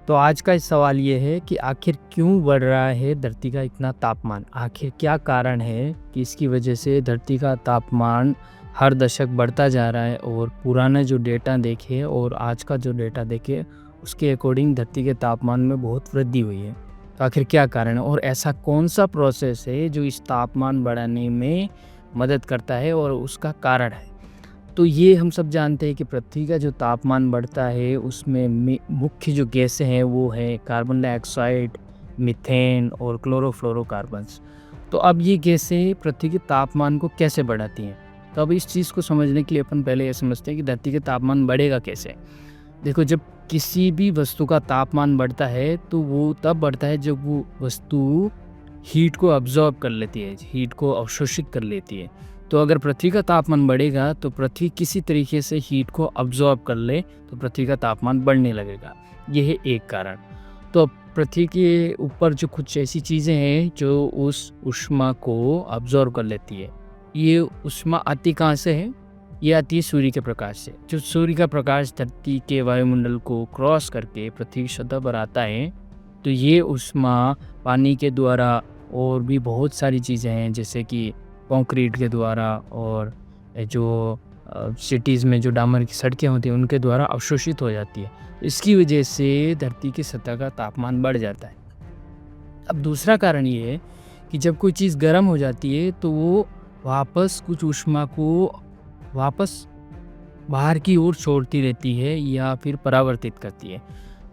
तो आज का सवाल ये है कि आखिर क्यों बढ़ रहा है धरती का इतना तापमान? आखिर क्या कारण है कि इसकी वजह से धरती का तापमान हर दशक बढ़ता जा रहा है और पुराना जो डेटा देखे और आज का जो डेटा देखे उसके अकॉर्डिंग धरती के तापमान में बहुत वृद्धि हुई है। तो आखिर क्या कारण है और ऐसा कौन सा प्रोसेस है जो इस तापमान बढ़ाने में मदद करता है और उसका कारण है? तो ये हम सब जानते हैं कि पृथ्वी का जो तापमान बढ़ता है उसमें मुख्य जो गैसें हैं वो है कार्बन डाइऑक्साइड, मीथेन और क्लोरोफ्लोरोकार्बन्स। तो अब ये गैसें पृथ्वी के तापमान को कैसे बढ़ाती हैं? तो अब इस चीज़ को समझने के लिए अपन पहले ये समझते हैं कि धरती के तापमान बढ़ेगा कैसे। देखो, जब किसी भी वस्तु का तापमान बढ़ता है तो वो तब बढ़ता है जब वो वस्तु हीट को अब्जॉर्ब कर लेती है, हीट को अवशोषित कर लेती है। तो अगर पृथ्वी का तापमान बढ़ेगा तो पृथ्वी किसी तरीके से हीट को अब्जॉर्ब कर ले तो पृथ्वी का तापमान बढ़ने लगेगा। ये है एक कारण। तो पृथ्वी के ऊपर जो कुछ ऐसी चीज़ें हैं जो उस ऊष्मा को अब्जॉर्ब कर लेती है। ये ऊष्मा आती कहाँ से है? ये आती है सूर्य के प्रकाश से। जो सूर्य का प्रकाश धरती के वायुमंडल को क्रॉस करके पृथ्वी की सतह पर आता है तो ये ऊष्मा पानी के द्वारा और भी बहुत सारी चीज़ें हैं जैसे कि कंक्रीट के द्वारा और जो सिटीज़ में जो डामर की सड़कें होती हैं उनके द्वारा अवशोषित हो जाती है। इसकी वजह से धरती की सतह का तापमान बढ़ जाता है। अब दूसरा कारण ये है कि जब कोई चीज़ गर्म हो जाती है तो वो वापस कुछ ऊष्मा को वापस बाहर की ओर छोड़ती रहती है या फिर परावर्तित करती है।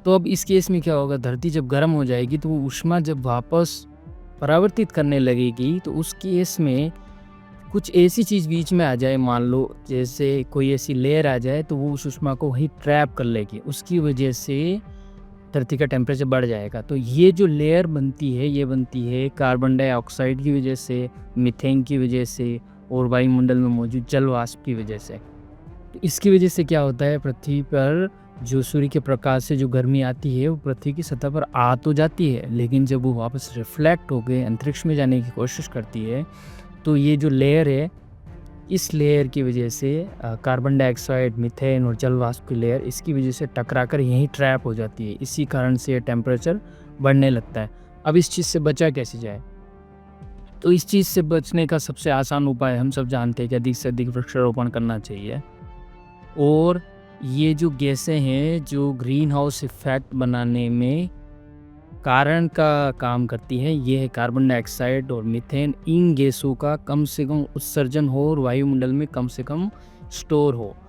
तो अब इस केस में क्या होगा, धरती जब गर्म हो जाएगी तो वो ऊष्मा जब वापस परावर्तित करने लगेगी तो उस केस में कुछ ऐसी चीज़ बीच में आ जाए, मान लो जैसे कोई ऐसी लेयर आ जाए तो वो उस ऊष्मा को वहीं ट्रैप कर लेगी। उसकी वजह से धरती का टेम्परेचर बढ़ जाएगा। तो ये जो लेयर बनती है ये बनती है कार्बन डाइऑक्साइड की वजह से, मीथेन की वजह से और वायुमंडल में मौजूद जल वाष्प की वजह से। तो इसकी वजह से क्या होता है, पृथ्वी पर जो सूर्य के प्रकाश से जो गर्मी आती है वो पृथ्वी की सतह पर आ तो जाती है, लेकिन जब वो वापस रिफ्लेक्ट होकर अंतरिक्ष में जाने की कोशिश करती है तो ये जो लेयर है इस लेयर की वजह से कार्बन डाइऑक्साइड, मीथेन और जल वाष्प की लेयर इसकी वजह से टकराकर यहीं ट्रैप हो जाती है। इसी कारण से ये टेम्परेचर बढ़ने लगता है। अब इस चीज़ से बचा कैसे जाए? तो इस चीज़ से बचने का सबसे आसान उपाय हम सब जानते हैं कि अधिक से अधिक वृक्षारोपण करना चाहिए। और ये जो गैसें हैं जो ग्रीन हाउस इफेक्ट बनाने में कारण का काम करती है, ये है कार्बन डाइऑक्साइड और मीथेन। इन गैसों का कम से कम उत्सर्जन हो और वायुमंडल में कम से कम स्टोर हो।